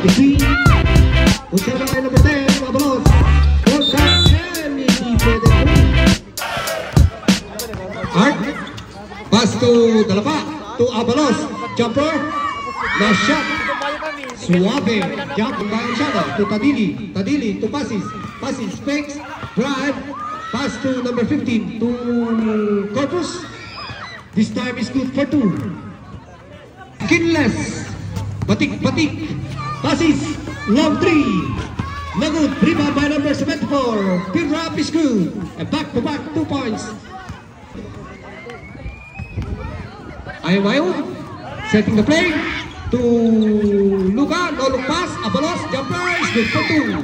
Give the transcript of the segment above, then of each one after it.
between. Observa kay number 10, Abalos. For that 10, hindi pwede po. Art. Pass to Dalapa. To Abalos. Jumper. Last shot. Suave. Jump by Shadow. To Tadili. Tadili to Passes. Passes. Fakes. Drive. Pass to number 15. To Corpus. This time is good for 2. Kinless. Batik. Passes. Long 3. No good. Rebound by number 74. Pin wrap is good. And back to back 2 points. Ayaw. Setting the play. To Luka. No look pass. Abalos. Jumper is good for 2.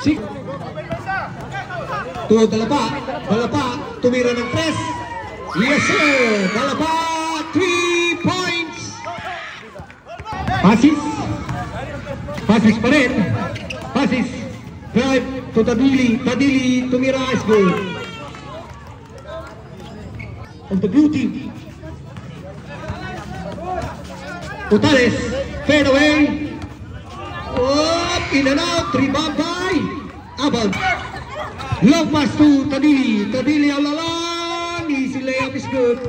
6. To Dalapa. Dalapa. Tumira ng press. Yes sir. Dalapa. 3 points. Passes. Passes pa rin. Passes. Drive to Tadili. Tadili tumira is good. On the blue team. Utales. Fade away. Up. In and out. Rebound by Abad. Long pass to Tadili. Tadili all along. Easy layup is good.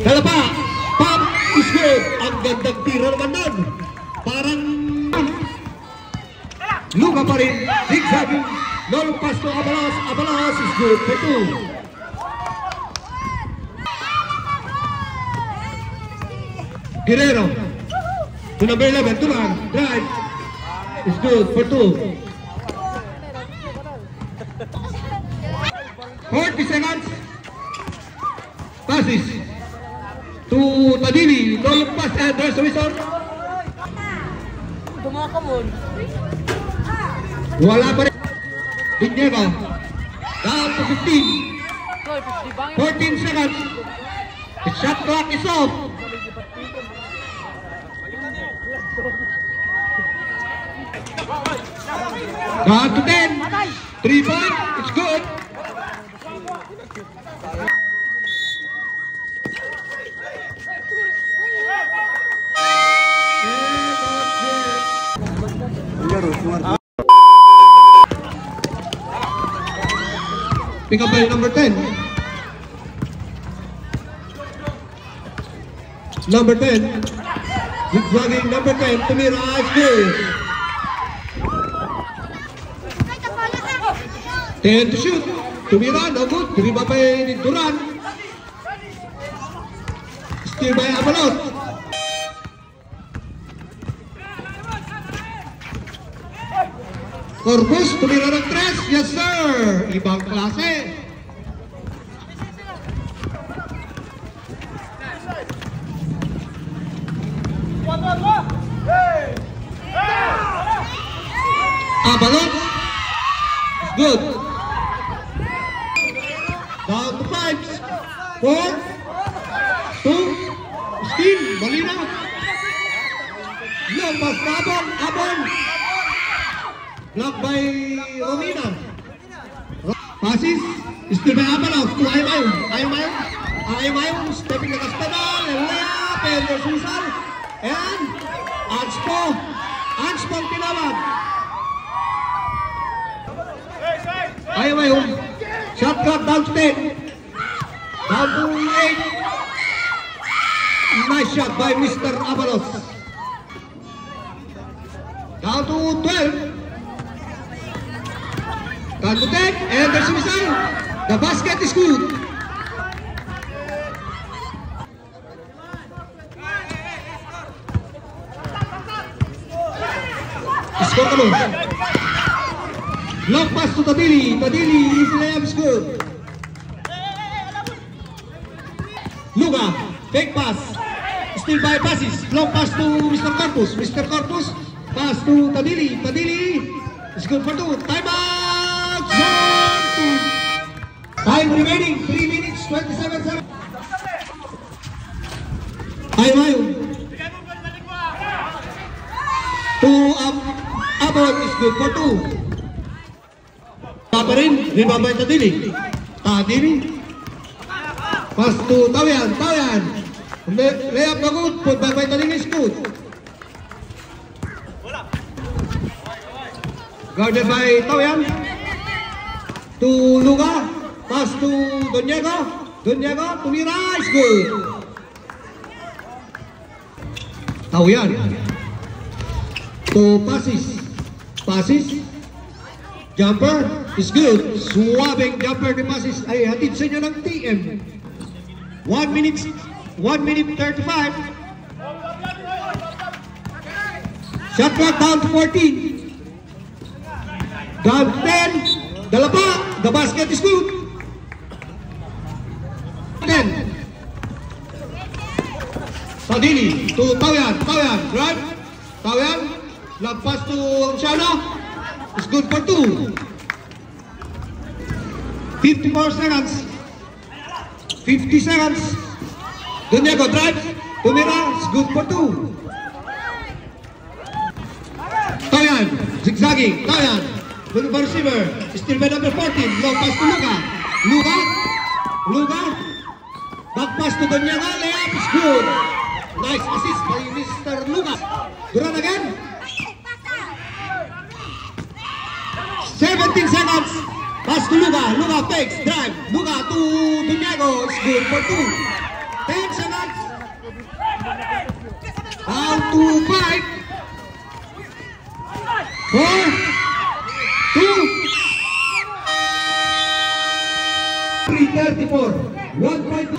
Dalapa. Pump is good. Ang gandang tira naman nun. Parang Luka pa rin. Zigzagging. No pass to Abalos. Abalos is good for 2. Guerrero. To number 11. Tulan. Drive. Is good for 2. 40 seconds. Passes to Tadili. No look pass and there's a whistle. Wala pa rin. Viñega. Down to 15. 14 seconds. The shot clock is off. Down to 10. 3 points. It's good. Pick up by number 10. Number 10. Zigzagging number 10. Tumira is good. 10 to shoot. Tumira, no good. Tumira by Duran. Still by Abalot. Corpus, tumira ng 3. Yes sir. Ibang klase. Abalot. Good. Down to 5. 4. 2. Steam. Malina. Long pass. Abon. Block by Romina. Passes. Still by Abalos to Aymayo. Stepping the pedal. And layup. And there's whistle. And Anspo tinawag. Aymayo. Shot clock down to 10. Down to 8. Nice shot by Mr. Abalos. Down to 12. Down to 10. And there's a missile. The basket is good. Score ka mo. Long pass to Tadili. Tadili is layup is good. Luka. Fake pass. Still by passes. Long pass to Mr. Corpus. Mr. Corpus. Pass to Tadili. Tadili is good for 2. Time out. Zone 2. Time remaining. 3 minutes 27 seconds. Ayaw. Abot is good for 2. Papa rin, rebound by Tadili. Tadili Pass to Taoyan. Taoyan. Layup na good. Put back by Tadili is good. Guarded by Taoyan. To Luga. Pass to Doniego. Doniego to Mira is good. Taoyan. To Passes. Jumper is good. Suwabing jumper ni Passes ay hatid sa inyo ng TM. 1 minute 35. Shot clock down to 14. Down 10. Dalapa. The basket is good. 10. Tadili to Taoyan. Drive. Taoyan. Lampas to Shana. It's good for 2. 54 seconds. 50 seconds. Doniego drive. Tumira. It's good for 2. Taoyan. Zigzagging. Taoyan. Looking for receiver. Still by number 14. Long pass to Luga. Luga. Back pass to Doniego. Layup is good. Nice assist by Mr. Luga. Duran again. 17 seconds. Pass to Luga. Luga fakes. Drive. Luga to Doniego. It's good for 2. 10 seconds. Down to 5. 4. 2. 3:34. 1 point.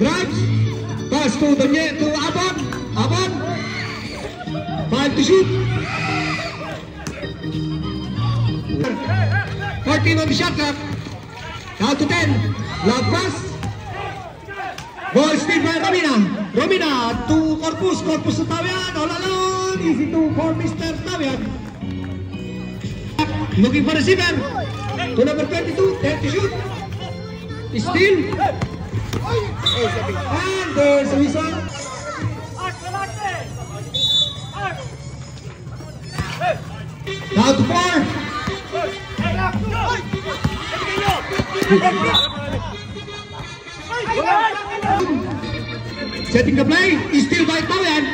Drives. Pass to Abon. 5 to shoot. 14 on the shot clock. Down to 10. Love pass. Ball still by Romina to Corpus to Taoyan. All alone. Easy to for Mr. Taoyan. Looking for receiver. To number 22. 10 to shoot. Still. And there's a whistle. Down to 4. Setting the play is still by Taoyan.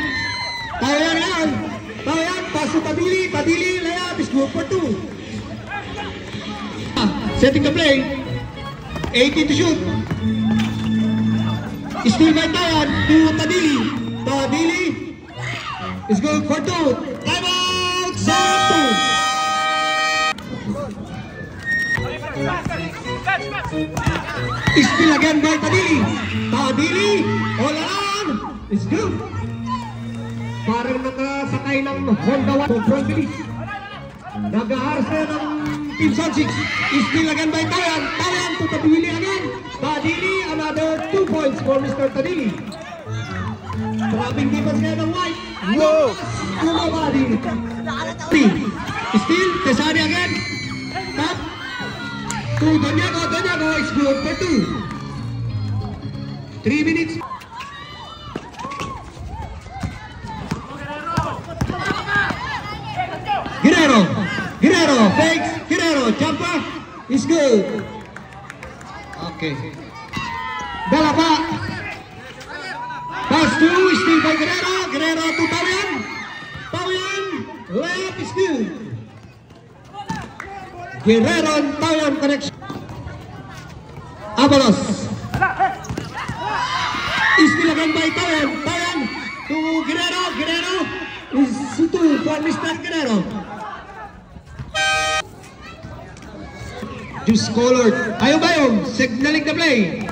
Taoyan pass to Tadili. Layup is good for 2. Setting the play. 18 to shoot. Still by Taoyan to Tadili is good for 2. Timeout. Zone 2. Still again by Tadili. All around. It's good. Parang nakasakay ng Honda 1. Sobrang bilis. Nag-aharas na ng Team Sun 6. Still again by Taoyan. Taoyan to Tadili again. Tadili, another 2 points for Mr. Tadili. Trapping defense ngayon ng White. Whoa! Nobody. Still, Tesari again. Tap. To Doniego is good for 2. 3 minutes. Guerrero fakes. Guerrero jumper is good. Okay. Dalapa. Pass to still by Guerrero to Taoyan. Layup is good. Guerrero and Taoyan connection. Abalos. Still again by Taoyan to Guerrero is 2 for Mr. Guerrero. Juice colored. Bayom signaling the play.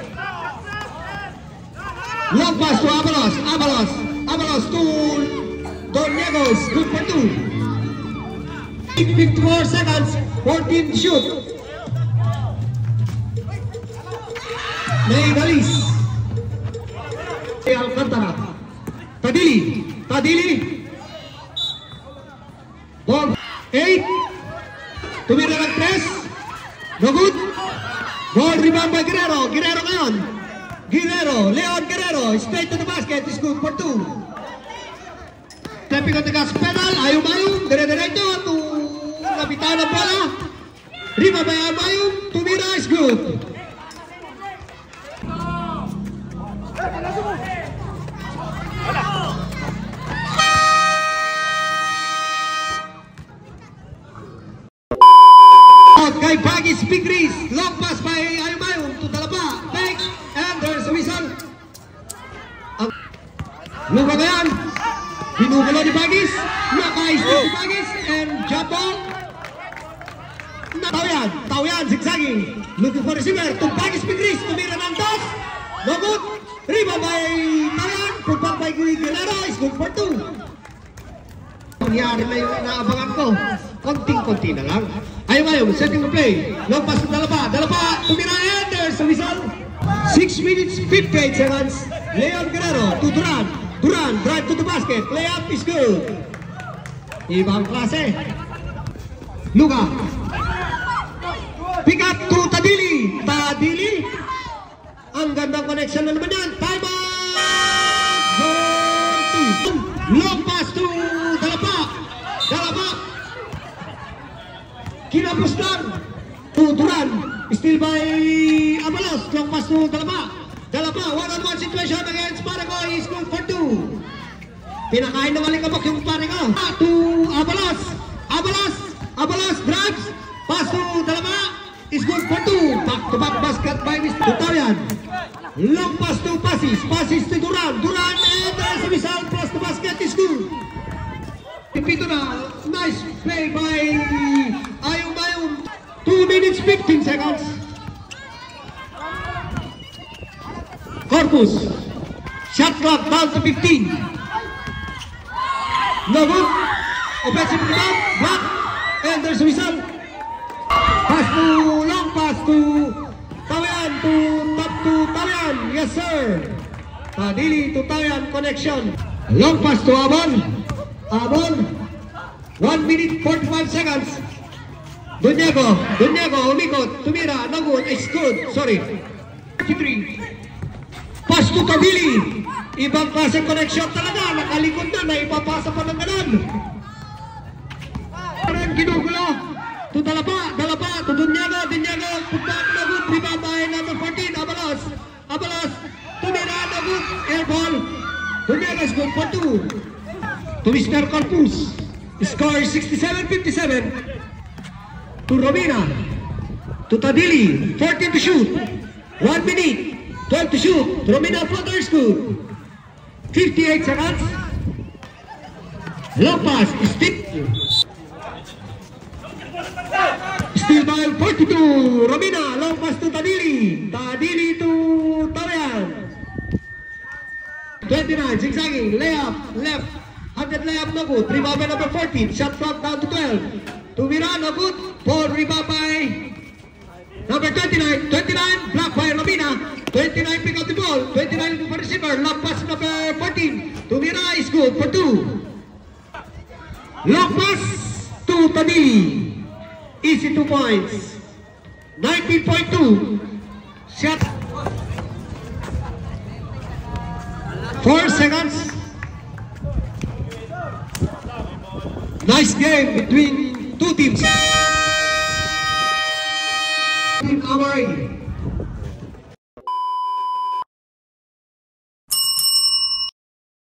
Long pass to Abalos to Doniego is good for 2. 54 seconds. 14 shoot. Naigalis. Alcantara. Tadili. Ball. 8. Tumira ng press. No good. Ball rebound by Guerrero ngayon. Leon Guerrero. Straight to the basket. Is good for 2. Stepping on the gas pedal. Ayum. Dire-diretso to kapitan ng bola. Rebound by Ayum. Tumira is good. Out kay Bagis Pigris. Long pass by Ayumayong to Dalapa. Back. And there's a whistle. Luka na yan. Pinugulo ni Bagis. Naka-step si Bagis. And jump ball. Tawian, zigzagging. Looking for receiver. To Bagis Pigris. Tumira ng toss. No good. Rebound by Tawian. Putback by Guerrero. Is good for 2. Nangyari na yung inaabangan ko. Konting-konti na lang. Ayumayong, setting the play. Long pass to Dalapa. Dalapa, tumira and there's a whistle. 6 minutes, 58 seconds. Leon Guerrero to Duran. Duran, drive to the basket. Layup is good. Ibang klase. Luka. Pick up to Tadili. Tadili. Ang gandang connection na naman yan. Time out! Long pass to Dalapa. Dalapa. Kinapustan to Duran. Still by Abalos. Long pass to Dalapa. Dalapa. One-on-one situation against Paragoy. Is good for 2. Pinakain ng alikabok yung Paragoy. To Abalos. Abalos. Abalos drives. Pass to Dalapa. Is good for 2. Back-to-back basket by Mr. Tawian. Long pass to Pasis. Pasis to Duran. Duran and there's a whistle. Plus the basket is good. Pipito na. Nice play by Ayumayong. 2 minutes 15 seconds. Corpus. Shot clock down to 15. No good. Offensive rebound. Block. And there's a whistle. Pass to long pass to Tawian to top to Tawian. Yes sir. Tadili to Tawian connection. Long pass to Abon. Abon. 1 minute 45 seconds. Dunyego umikot, tumira, no good, it's good, sorry. 53. Pass to Tadili. Ibang klase connection talaga, nakalikod na, naipapasa pa ng ganon. Parang ginugulo. To Dalapa, to Dunyego, putback, no good, rebound by number 14, Abalos. Abalos, tumira, no good, air ball. Dunyego is good for 2. To Mr. Corpus. Score 67-57. To Romina. To Tadili. 14 to shoot. 1 minute. 12 to shoot. Romina floater scoop. 58 seconds. Long pass. Still by 42. Romina. Long pass to Tadili. Tadili to Tawian. 29. Zigzagging. Layup. Left. 100 layup no good. Rebound by number 14. Shot clock down to 12. To Mira no good. Ball rebound by number 29. 29 block by Romina. 29 pick up the ball. 29 for receiver. Long pass number 14. To Mira is good for 2. Long pass to Tadili. Easy 2 points. 19.2. Shot. 4 seconds. Nice game between two teams. Team Amari.